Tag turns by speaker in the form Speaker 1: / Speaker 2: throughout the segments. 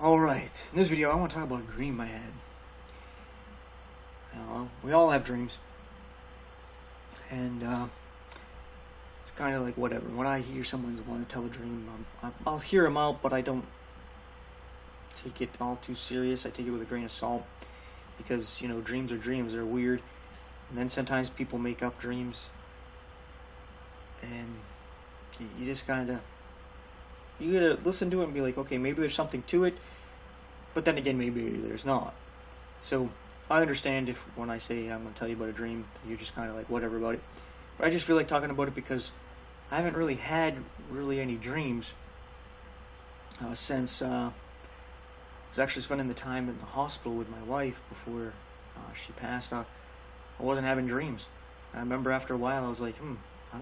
Speaker 1: Alright, in this video I want to talk about a dream I had. We all have dreams. And it's kind of like whatever. When I hear someone want to tell a dream, I'll hear them out, but I don't take it all too serious. I take it with a grain of salt. Because, dreams are dreams. They're weird. And then sometimes people make up dreams. And you just kind of... You gotta listen to it and be like, okay, maybe there's something to it. But then again, maybe there's not. So, I understand if when I say I'm going to tell you about a dream, you're just kind of like, whatever about it. But I just feel like talking about it because I haven't really had any dreams since I was actually spending the time in the hospital with my wife before she passed. I wasn't having dreams. I remember after a while I was like, I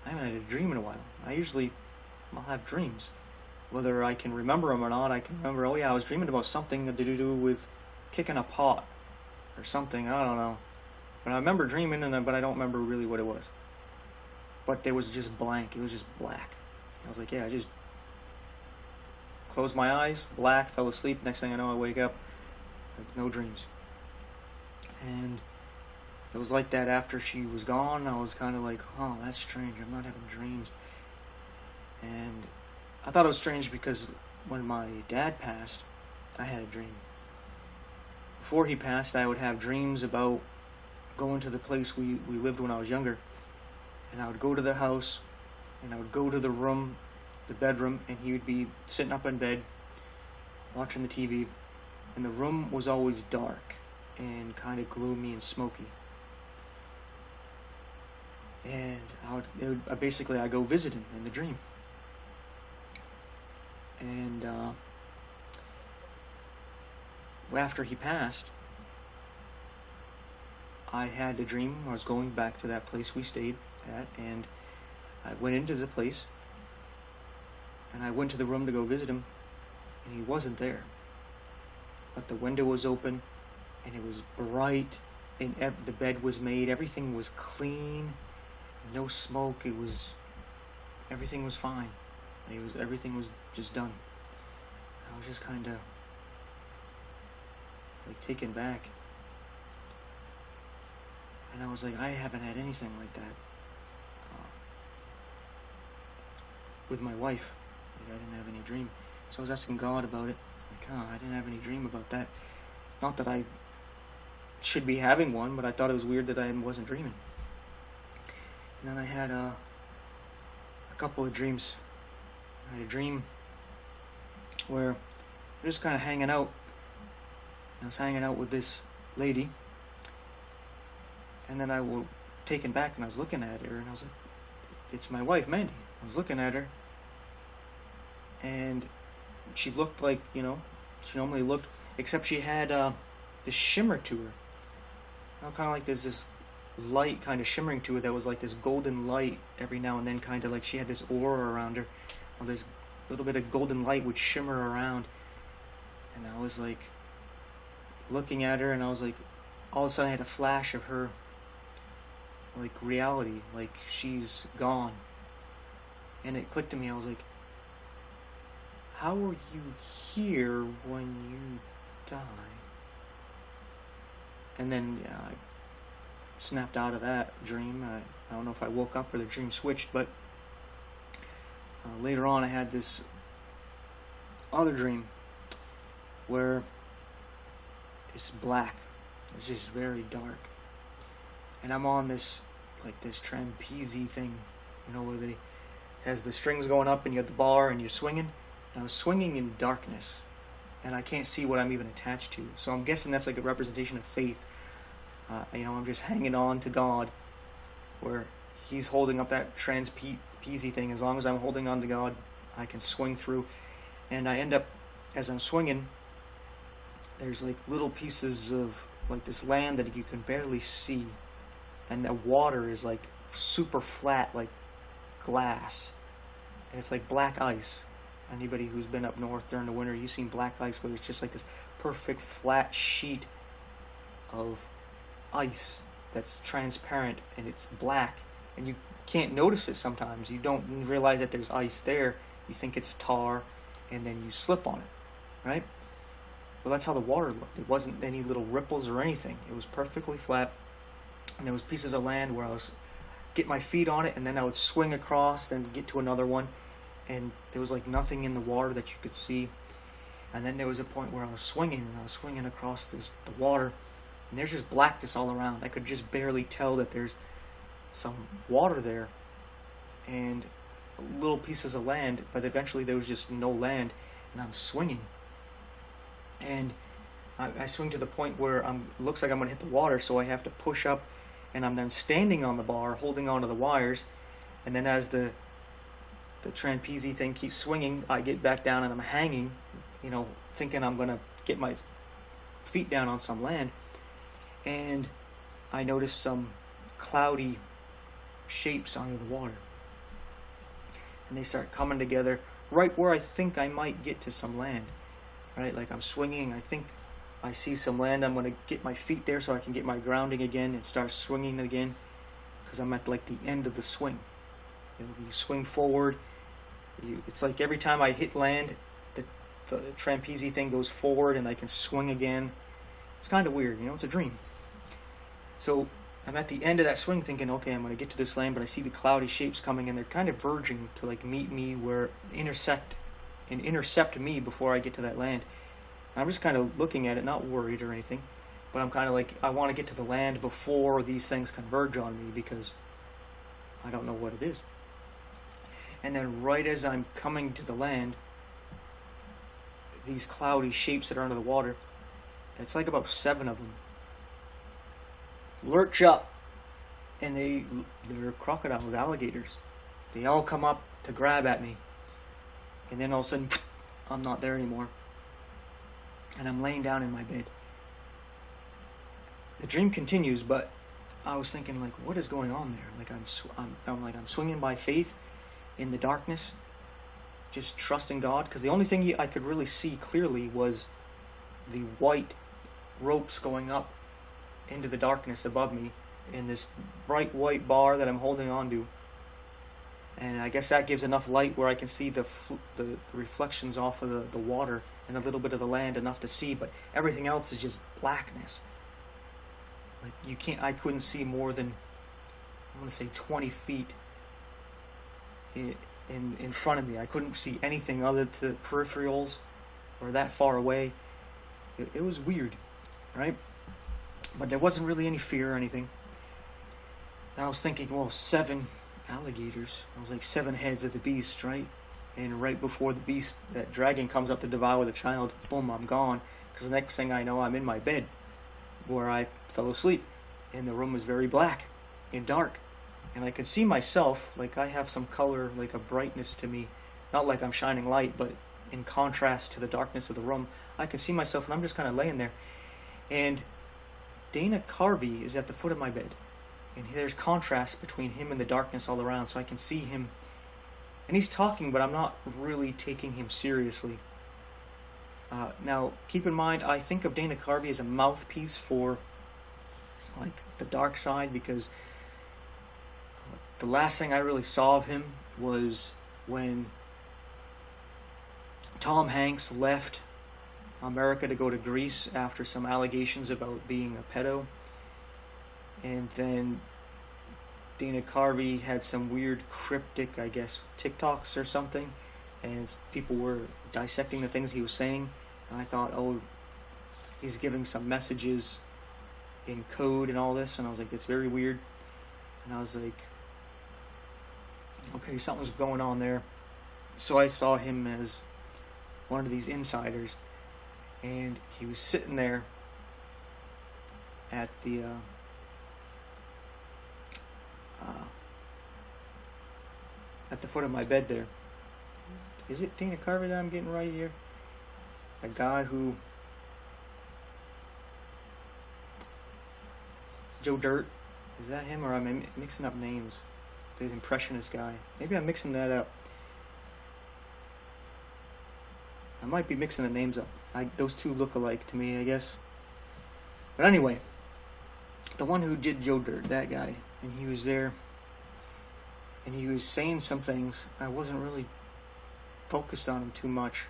Speaker 1: haven't had a dream in a while. I'll have dreams. Whether I can remember them or not, I can remember, oh yeah, I was dreaming about something to do with kicking a pot or something, I don't know. But I remember dreaming, but I don't remember really what it was. But it was just blank, it was just black. I was like, yeah, I just closed my eyes, black, fell asleep, next thing I know I wake up, like no dreams. And it was like that after she was gone. I was kind of like, oh, that's strange, I'm not having dreams. And I thought it was strange because when my dad passed, I had a dream. Before he passed, I would have dreams about going to the place we lived when I was younger. And I would go to the house, and I would go to the room, the bedroom, and he would be sitting up in bed, watching the TV. And the room was always dark and kind of gloomy and smoky. And I'd go visit him in the dream. And after he passed, I had a dream. I was going back to that place we stayed at, and I went into the place, and I went to the room to go visit him, and he wasn't there. But the window was open, and it was bright, and the bed was made. Everything was clean, no smoke. Everything was fine. Everything was just done. I was just kind of like taken back, and I was like, I haven't had anything like that with my wife. Like, I didn't have any dream, so I was asking God about it. Like, I didn't have any dream about that. Not that I should be having one, but I thought it was weird that I wasn't dreaming. And then I had a couple of dreams. I had a dream where I was just kind of hanging out. I was hanging out with this lady, and then I was taken back, and I was looking at her, and I was like, it's my wife, Mandy. I was looking at her, and she looked like, she normally looked, except she had this shimmer to her. Kind of like there's this light kind of shimmering to her that was like this golden light every now and then, kind of like she had this aura around her. This little bit of golden light would shimmer around, and I was like looking at her, and I was like, all of a sudden I had a flash of her, like reality, like she's gone, and it clicked to me. I was like, how were you here when you died? And then I snapped out of that dream. I don't know if I woke up or the dream switched, but later on I had this other dream where it's black. It's just very dark. And I'm on this trapeze thing, where they has the strings going up and you have the bar and you're swinging. And I was swinging in darkness, and I can't see what I'm even attached to. So I'm guessing that's like a representation of faith. I'm just hanging on to God, where He's holding up that trapeze thing. As long as I'm holding on to God, I can swing through. And I end up, as I'm swinging, there's like little pieces of like this land that you can barely see. And the water is like super flat, like glass. And it's like black ice. Anybody who's been up north during the winter, you've seen black ice where it's just like this perfect flat sheet of ice that's transparent and it's black, and you can't notice it sometimes. You don't realize that there's ice there. You think it's tar, and then you slip on it. right? Well, that's how the water looked. It wasn't any little ripples or anything. It was perfectly flat, and there was pieces of land where I was get my feet on it, and then I would swing across, then get to another one, and there was like nothing in the water that you could see. And then there was a point where I was swinging, and I was swinging across the water, and there's just blackness all around. I could just barely tell that there's some water there, and little pieces of land, but eventually there was just no land, and I'm swinging. And I swing to the point where it looks like I'm going to hit the water, so I have to push up, and I'm then standing on the bar, holding onto the wires, and then as the trapeze thing keeps swinging, I get back down and I'm hanging, thinking I'm going to get my feet down on some land, and I notice some cloudy shapes under the water. And they start coming together right where I think I might get to some land. Right? Like I'm swinging, I think I see some land. I'm going to get my feet there so I can get my grounding again and start swinging again, because I'm at like the end of the swing. You swing forward. It's like every time I hit land, the trapeze thing goes forward and I can swing again. It's kind of weird, it's a dream. So I'm at the end of that swing thinking, okay, I'm going to get to this land, but I see the cloudy shapes coming, and they're kind of verging to like meet me where intercept me before I get to that land. And I'm just kind of looking at it, not worried or anything, but I'm kind of like, I want to get to the land before these things converge on me, because I don't know what it is. And then right as I'm coming to the land, these cloudy shapes that are under the water, it's like about 7 of them, lurch up, and they're crocodiles, alligators. They all come up to grab at me, and then all of a sudden, I'm not there anymore, and I'm laying down in my bed. The dream continues, but I was thinking, like, what is going on there? Like I'm swinging by faith in the darkness, just trusting God, because the only thing I could really see clearly was the white ropes going up into the darkness above me in this bright white bar that I'm holding on to. And I guess that gives enough light where I can see the reflections off of the water and a little bit of the land, enough to see, but everything else is just blackness. Like I couldn't see more than, I want to say 20 feet in front of me. I couldn't see anything other to the peripherals or that far away. It was weird, right? But there wasn't really any fear or anything. And I was thinking, well, 7 alligators. I was like 7 heads of the beast, right? And right before the beast, that dragon comes up to devour the child, boom, I'm gone. Because the next thing I know, I'm in my bed where I fell asleep. And the room was very black and dark. And I could see myself, like I have some color, like a brightness to me. Not like I'm shining light, but in contrast to the darkness of the room, I can see myself, and I'm just kind of laying there. And Dana Carvey is at the foot of my bed. And there's contrast between him and the darkness all around, so I can see him. And he's talking, but I'm not really taking him seriously. Now, keep in mind, I think of Dana Carvey as a mouthpiece for like the dark side, because the last thing I really saw of him was when Tom Hanks left America to go to Greece after some allegations about being a pedo. And then Dana Carvey had some weird cryptic, I guess, TikToks or something. And people were dissecting the things he was saying. And I thought, oh, he's giving some messages in code and all this. And I was like, it's very weird. And I was like, okay, something's going on there. So I saw him as one of these insiders. And he was sitting there at the foot of my bed there. Is it Dana Carvey that I'm getting right here? A guy who... Joe Dirt? Is that him, or am I mixing up names? The impressionist guy. Maybe I'm mixing that up. I might be mixing the names up. Those two look alike to me, I guess. But anyway, the one who did Joe Dirt, that guy, and he was there, and he was saying some things. I wasn't really focused on him too much.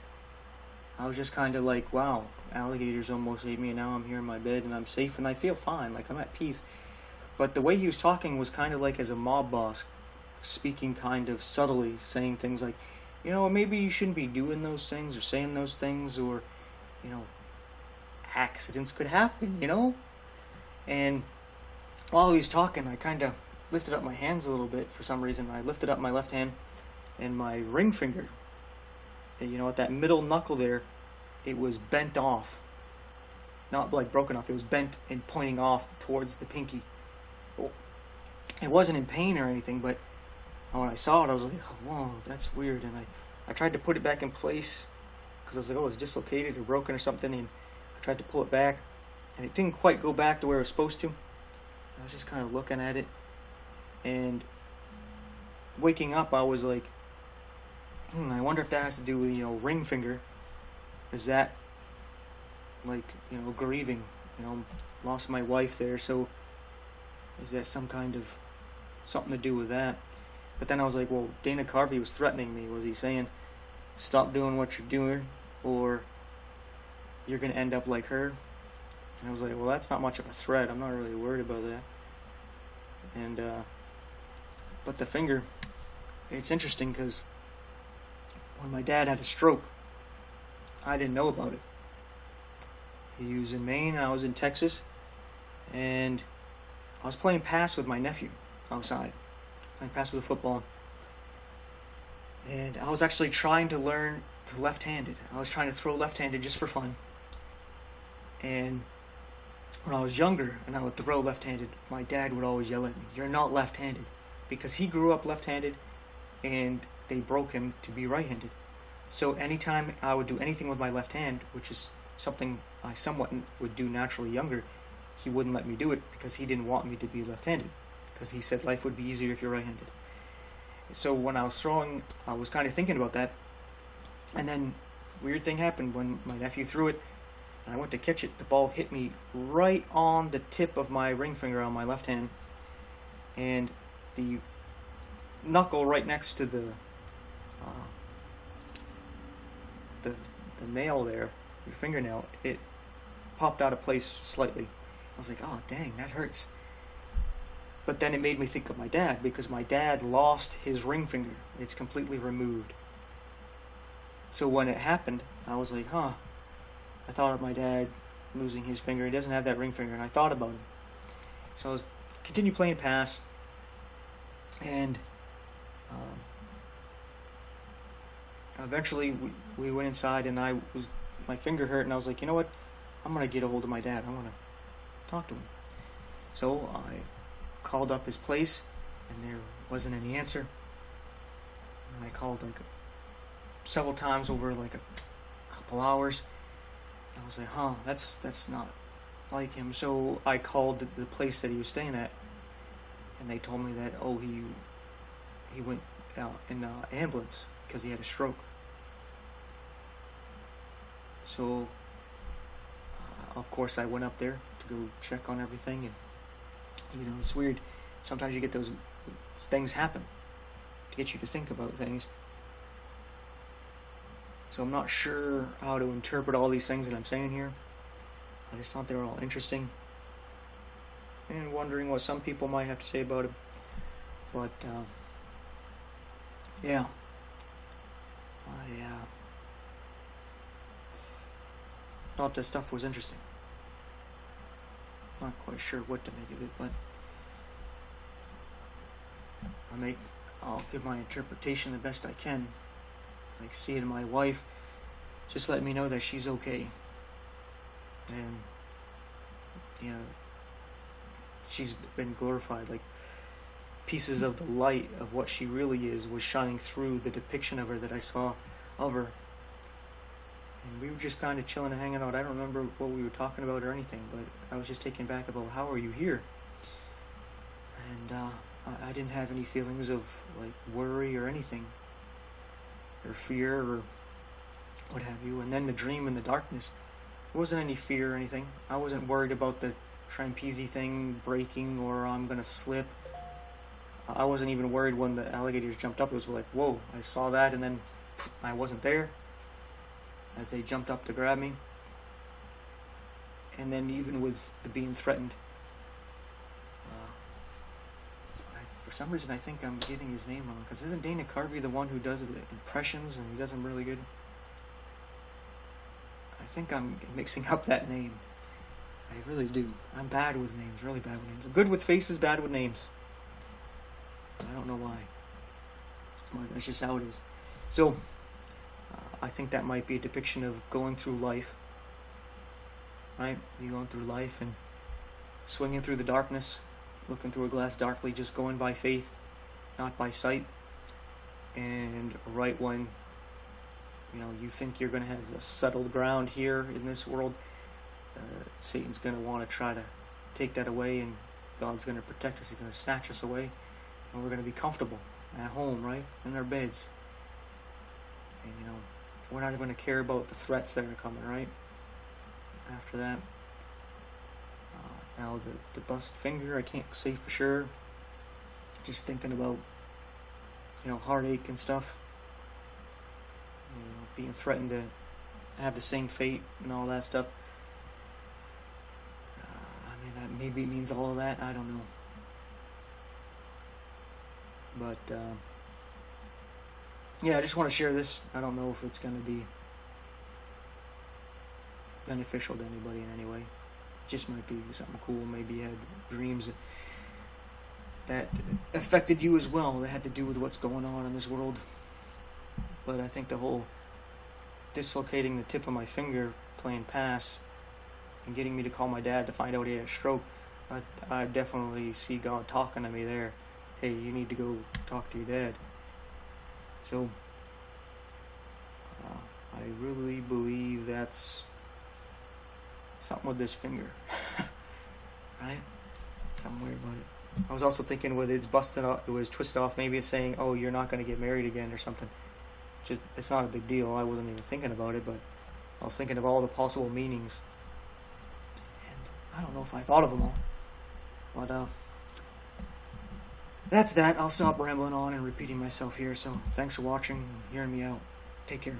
Speaker 1: I was just kind of like, wow, alligators almost ate me, and now I'm here in my bed and I'm safe and I feel fine, like I'm at peace. But the way he was talking was kind of like as a mob boss, speaking kind of subtly, saying things like, maybe you shouldn't be doing those things or saying those things, or, accidents could happen. And while he was talking, I kind of lifted up my hands a little bit for some reason. I lifted up my left hand, and my ring finger, at that middle knuckle there, it was bent off. Not like broken off, it was bent and pointing off towards the pinky. It wasn't in pain or anything, but when I saw it, I was like, whoa, that's weird. And I tried to put it back in place, because I was like, oh, it's dislocated or broken or something, and I tried to pull it back, and it didn't quite go back to where it was supposed to. I was just kind of looking at it, and waking up, I was like, I wonder if that has to do with, ring finger. Is that, like, grieving, lost my wife there, so is that some kind of something to do with that? But then I was like, well, Dana Carvey was threatening me. Was he saying, stop doing what you're doing, or you're going to end up like her? And I was like, well, that's not much of a threat. I'm not really worried about that. And, but the finger, it's interesting because when my dad had a stroke, I didn't know about it. He was in Maine, I was in Texas, and I was playing pass with my nephew outside, playing pass with a football. And I was actually trying to learn to left-handed. I was trying to throw left-handed just for fun. And when I was younger and I would throw left-handed, my dad would always yell at me, "You're not left-handed," because he grew up left-handed and they broke him to be right-handed. So anytime I would do anything with my left hand, which is something I somewhat would do naturally younger, he wouldn't let me do it because he didn't want me to be left-handed, because he said life would be easier if you're right-handed. So when I was throwing, I was kind of thinking about that, and then weird thing happened when my nephew threw it, and I went to catch it. The ball hit me right on the tip of my ring finger on my left hand, and the knuckle right next to the nail there, your fingernail, it popped out of place slightly. I was like, oh dang, that hurts. But then it made me think of my dad, because my dad lost his ring finger. It's completely removed. So when it happened, I was like, I thought of my dad losing his finger. He doesn't have that ring finger, and I thought about him. So I was continue playing pass, and eventually we went inside, and my finger hurt, and I was like, you know what? I'm going to get a hold of my dad. I want to talk to him. So I called up his place, and there wasn't any answer. And I called several times over a couple hours. And I was like, that's not like him. So I called the place that he was staying at, and they told me that he went out in an ambulance because he had a stroke. So of course I went up there to go check on everything, and it's weird. Sometimes you get those things happen to get you to think about things. So I'm not sure how to interpret all these things that I'm saying here. I just thought they were all interesting, and wondering what some people might have to say about it. But yeah, I thought this stuff was interesting. Not quite sure what to make of it, but I'll give my interpretation the best I can. Like seeing my wife just let me know that she's okay, and she's been glorified. Like pieces of the light of what she really is was shining through the depiction of her that I saw of her. And we were just kind of chilling and hanging out. I don't remember what we were talking about or anything, but I was just taken back about how are you here? And I didn't have any feelings of worry or anything, or fear or what have you. And then the dream in the darkness, there wasn't any fear or anything. I wasn't worried about the trapeze thing breaking or I'm gonna slip. I wasn't even worried when the alligators jumped up. It was like, whoa, I saw that and then I wasn't there. as they jumped up to grab me. And then even with the being threatened, for some reason I think I'm getting his name wrong, because isn't Dana Carvey the one who does the impressions and he does them really good? I think I'm mixing up that name. I really do. I'm bad with names, really bad with names. I'm good with faces, bad with names. I don't know why. But that's just how it is. So, I think that might be a depiction of going through life. Right? You're going through life and swinging through the darkness, looking through a glass darkly, just going by faith, not by sight. And right when you think you're going to have a settled ground here in this world, Satan's going to want to try to take that away, and God's going to protect us. He's going to snatch us away, and we're going to be comfortable at home, right, in our beds. And we're not even going to care about the threats that are coming, right? After that, now the busted finger, I can't say for sure. Just thinking about heartache and stuff. Being threatened to have the same fate and all that stuff. That maybe means all of that. I don't know. But I just want to share this. I don't know if it's going to be beneficial to anybody in any way. It just might be something cool. Maybe you had dreams that affected you as well, that had to do with what's going on in this world. But I think the whole dislocating the tip of my finger playing pass and getting me to call my dad to find out he had a stroke, I definitely see God talking to me there. Hey, you need to go talk to your dad. So, I really believe that's something with this finger. Right? Something weird about it. I was also thinking whether it's busted off, it was twisted off, maybe it's saying, oh, you're not going to get married again or something. It's not a big deal. I wasn't even thinking about it, but I was thinking of all the possible meanings. And I don't know if I thought of them all. But that's that. I'll stop rambling on and repeating myself here. So thanks for watching and hearing me out. Take care.